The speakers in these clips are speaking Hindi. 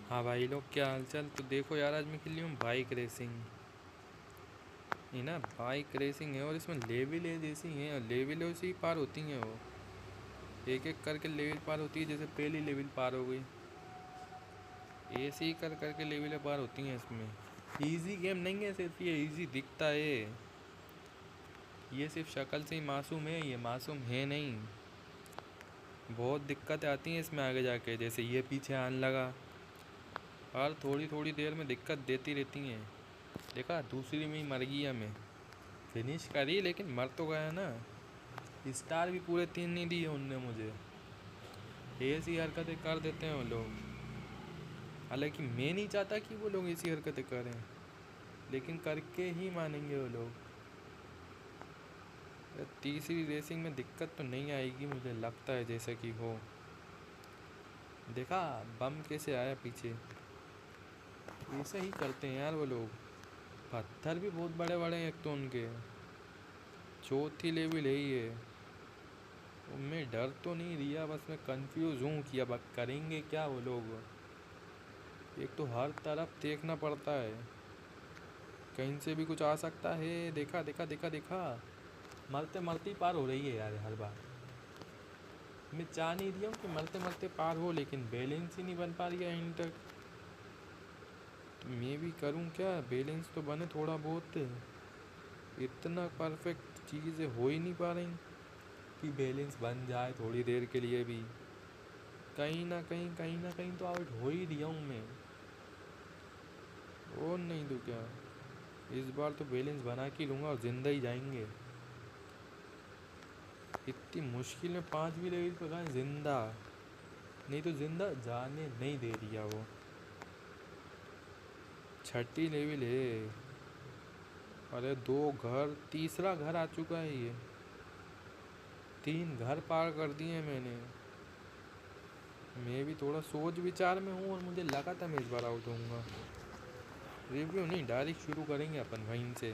हाँ भाई लोग, क्या हालचाल। तो देखो यार, आज मैं खेल रही हूँ बाइक रेसिंग। ये ना बाइक रेसिंग है और इसमें लेवल है जैसी हैं, और लेवल उसी पार होती हैं वो। एक एक करके लेवल पार होती है। जैसे पहली लेवल पार हो गई, ऐसे ही कर करके लेवल पार होती हैं इसमें। इजी गेम नहीं है, सिर्फ ये इजी दिखता है। ये सिर्फ शक्ल से ही मासूम है, ये मासूम है नहीं। बहुत दिक्कतें आती हैं इसमें आगे जाके। जैसे ये पीछे आने लगा, हर थोड़ी थोड़ी देर में दिक्कत देती रहती हैं। देखा, दूसरी में ही मर गया मैं। फिनिश करी लेकिन मर तो गया ना। स्टार भी पूरे 3 नहीं दिए उनने मुझे। ऐसी हरकतें कर देते हैं वो लोग। हालांकि मैं नहीं चाहता कि वो लोग ऐसी हरकतें करें, लेकिन करके ही मानेंगे वो लोग। तीसरी रेसिंग में दिक्कत तो नहीं आएगी, मुझे लगता है जैसे कि हो। देखा बम कैसे आया पीछे। ऐसे ही करते हैं यार वो लोग। पत्थर भी बहुत बड़े बड़े हैं एक तो उनके। चौथी लेवल है ये। मैं डर तो नहीं रिया, बस मैं कंफ्यूज हूँ कि अब करेंगे क्या वो लोग। एक तो हर तरफ देखना पड़ता है, कहीं से भी कुछ आ सकता है। देखा देखा देखा देखा, मरते मरते ही पार हो रही है यार हर बार। मैं चाह नहीं रही हूँ कि मरते मरते पार हो, लेकिन बैलेंस ही नहीं बन पा रही है एंड तक। तो मैं भी करूँ क्या, बैलेंस तो बने थोड़ा बहुत। इतना परफेक्ट चीज़ें हो ही नहीं पा रही कि बैलेंस बन जाए थोड़ी देर के लिए भी। कहीं ना कहीं तो आउट हो ही रहा हूँ मैं। और नहीं तो क्या, इस बार तो बैलेंस बना के लूँगा और जिंदा ही जाएंगे। इतनी मुश्किल में 5वीं लेवल पे गए जिंदा, नहीं तो जिंदा जाने नहीं दे दिया वो। 6ठी लेवल है। अरे 2 घर, तीसरा घर आ चुका है ये। 3 घर पार कर दिए मैंने। मैं भी थोड़ा सोच विचार में हूँ और मुझे लगा था मैं इस बार आउट होऊंगा। रिव्यू नहीं, डायरेक्ट शुरू करेंगे अपन वहीं से,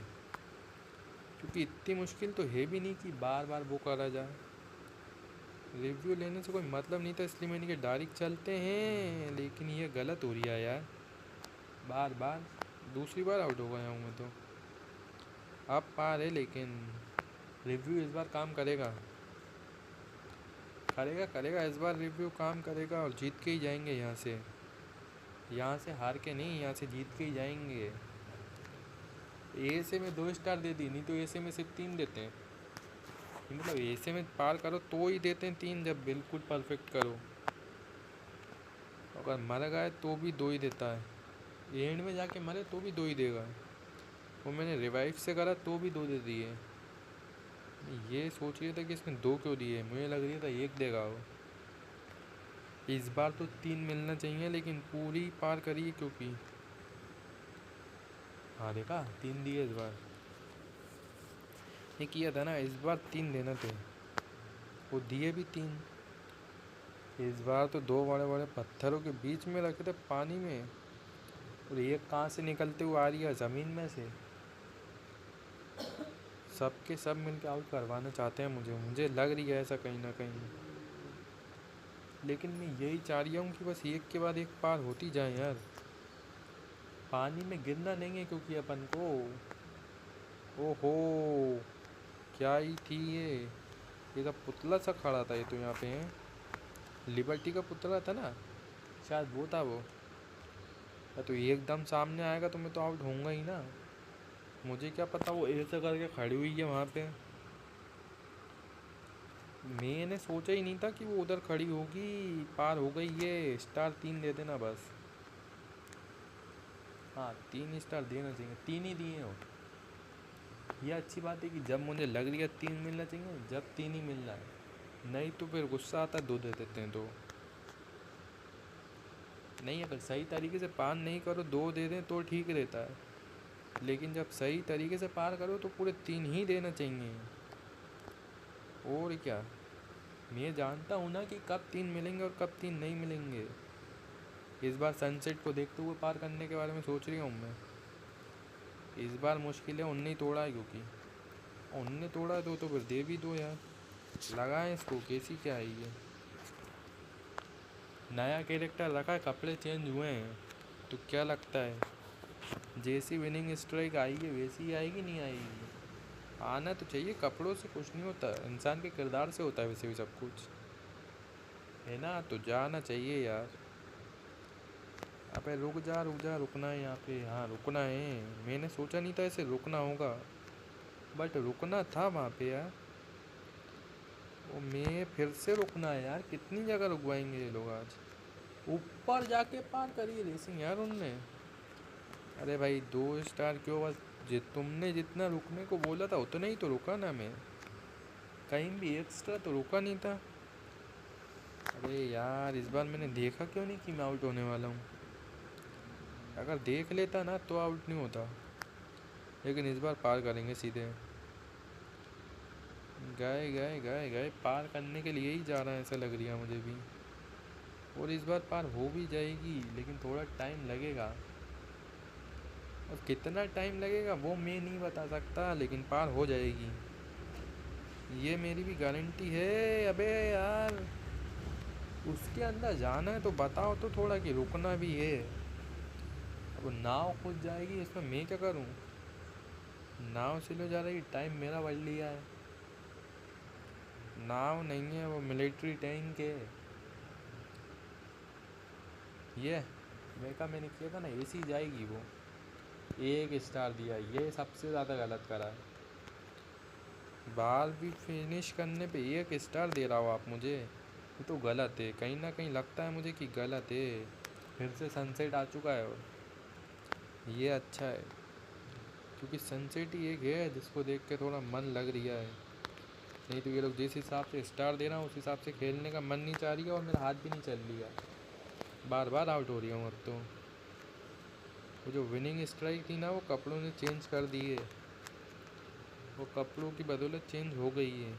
क्योंकि इतनी मुश्किल तो है भी नहीं कि बार बार वो करा जाए। रिव्यू लेने से कोई मतलब नहीं था, इसलिए मैंने कहा डायरेक्ट चलते हैं। लेकिन ये गलत हो रही है यार, बार बार। दूसरी बार आउट हो गया हूँ मैं तो। अब पार है, लेकिन रिव्यू इस बार काम करेगा। करेगा करेगा, इस बार रिव्यू काम करेगा और जीत के ही जाएंगे यहाँ से। यहाँ से हार के नहीं, यहाँ से जीत के ही जाएंगे। ए से में 2 स्टार दे दी, नहीं तो ए से में सिर्फ 3 देते हैं। मतलब ए से में पार करो तो ही देते हैं 3, जब बिल्कुल परफेक्ट करो। अगर मर गए तो भी 2 ही देता है। एंड में जाके मरे तो भी 2 ही देगा। वो मैंने रिवाइव से करा तो भी 2 दे दिए। ये सोच रही था कि इसमें 2 क्यों दिए, मुझे लग रही था 1 देगा वो। इस बार तो 3 मिलना चाहिए, लेकिन पूरी पार करिए क्योंकि। हाँ देखा, 3 दिए इस बार। ये किया था ना, इस बार 3 देना थे, वो दिए भी 3। इस बार तो 2 बड़े बड़े पत्थरों के बीच में रखे थे पानी में, और एक कहाँ से निकलते हुए आ रही है ज़मीन में से। सब के सब मिलकर आउट करवाना चाहते हैं मुझे, मुझे लग रही है ऐसा कहीं ना कहीं। लेकिन मैं यही चाह रही हूँ कि बस एक के बाद एक पार होती जाए यार। पानी में गिरना नहीं है क्योंकि अपन को। ओहो, क्या ही थी ये तो पुतला सा खड़ा था ये तो यहाँ पे है। लिबर्टी का पुतला था ना, शायद वो था वो। तो एकदम सामने आएगा तो मैं तो आउट होऊंगा ही ना। मुझे क्या पता वो ऐसा करके खड़ी हुई है वहाँ पे। मैंने सोचा ही नहीं था कि वो उधर खड़ी होगी। पार हो गई ये। स्टार 3 दे देना बस। हाँ, 3 स्टार देना चाहिए, 3 ही दिए हो। ये अच्छी बात है कि जब मुझे लग रही है 3 मिलना चाहिए, जब 3 ही मिल रहा है। नहीं तो फिर गुस्सा आता है 2 दे देते हैं तो। नहीं, अगर सही तरीके से पार नहीं करो 2 दे दें तो ठीक रहता है, लेकिन जब सही तरीके से पार करो तो पूरे 3 ही देना चाहिए। और क्या, मैं जानता हूँ ना कि कब 3 मिलेंगे और कब 3 नहीं मिलेंगे। इस बार सनसेट को देखते हुए पार करने के बारे में सोच रही हूँ मैं। इस बार मुश्किल है, उनने ही तोड़ा है क्योंकि। उनने तोड़ा है तो फिर दे भी दो यार। लगाएं इसको, कैसी क्या है ये। नया कैरेक्टर रखा है, कपड़े चेंज हुए हैं, तो क्या लगता है जैसी विनिंग स्ट्राइक आएगी वैसी ही आएगी, नहीं आएगी? आना तो चाहिए, कपड़ों से कुछ नहीं होता, इंसान के किरदार से होता है वैसे भी सब कुछ, है ना? तो जाना चाहिए यार। अबे रुक जा रुक जा, रुकना है यहाँ पे, हाँ रुकना है। मैंने सोचा नहीं था ऐसे रुकना होगा, बट रुकना था वहाँ पे यार। वो मैं फिर से रुकना है यार, कितनी जगह रुकवाएंगे ये लोग आज। ऊपर जाके पार करी रेसिंग यार उनने। अरे भाई 2 स्टार क्यों, बस तुमने जितना रुकने को बोला था उतना ही तो रुका ना मैं, कहीं भी एक्स्ट्रा तो रुका नहीं था। अरे यार इस बार मैंने देखा क्यों नहीं कि मैं आउट होने वाला हूँ? अगर देख लेता ना तो आउट नहीं होता, लेकिन इस बार पार करेंगे सीधे। गए गए गए गए, पार करने के लिए ही जा रहा है ऐसा लग रहा है मुझे भी। और इस बार पार हो भी जाएगी, लेकिन थोड़ा टाइम लगेगा। और कितना टाइम लगेगा वो मैं नहीं बता सकता, लेकिन पार हो जाएगी, ये मेरी भी गारंटी है। अबे यार उसके अंदर जाना है तो बताओ तो थोड़ा कि रुकना भी है। अब नाव खुद जाएगी, इसमें मैं क्या करूं? नाव स्लो जा रही, टाइम मेरा बढ़ लिया है। नाव नहीं है, वो मिलिट्री टैंक है ये। मैंने किया था ना, ऐसी जाएगी वो। 1 स्टार दिया, ये सबसे ज़्यादा गलत करा है। बाल भी फिनिश करने पे 1 स्टार दे रहा हो आप मुझे, ये तो गलत है, कहीं ना कहीं लगता है मुझे कि गलत है। फिर से सनसेट आ चुका है, और ये अच्छा है क्योंकि सनसेट ही एक है जिसको देख के थोड़ा मन लग रहा है। नहीं तो ये लोग जिस हिसाब से स्टार दे रहा हूँ उस हिसाब से खेलने का मन नहीं चाह रही है, और मेरा हाथ भी नहीं चल रहा, बार बार आउट हो रही हूँ अब तो। वो जो विनिंग स्ट्राइक थी ना, वो कपड़ों ने चेंज कर दी है, वो कपड़ों की बदौलत चेंज हो गई है।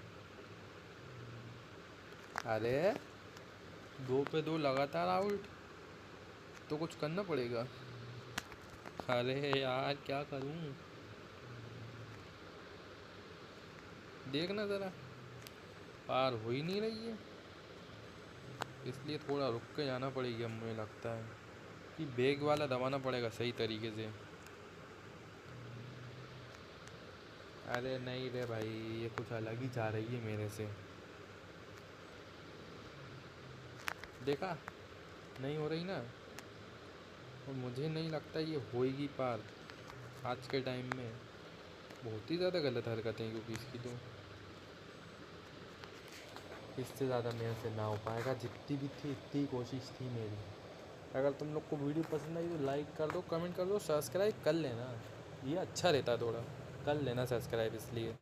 अरे 2 पे 2 लगातार आउट, तो कुछ करना पड़ेगा। अरे यार क्या करूं, देखना ज़रा, पार हो ही नहीं रही है, इसलिए थोड़ा रुक के जाना पड़ेगा। मुझे लगता है कि बैग वाला दबाना पड़ेगा सही तरीके से। अरे नहीं रे भाई, ये कुछ अलग ही चाह रही है मेरे से। देखा, नहीं हो रही ना, और मुझे नहीं लगता ये होएगी पार आज के टाइम में। बहुत ही ज़्यादा गलत हरकतें क्योंकि इसकी तो, इससे ज़्यादा मेरे से ना हो पाएगा, जितनी भी थी इतनी कोशिश थी मेरी। अगर तुम लोग को वीडियो पसंद आई तो लाइक कर दो, कमेंट कर दो, सब्सक्राइब कर लेना, ये अच्छा रहता, थोड़ा कर लेना सब्सक्राइब इसलिए।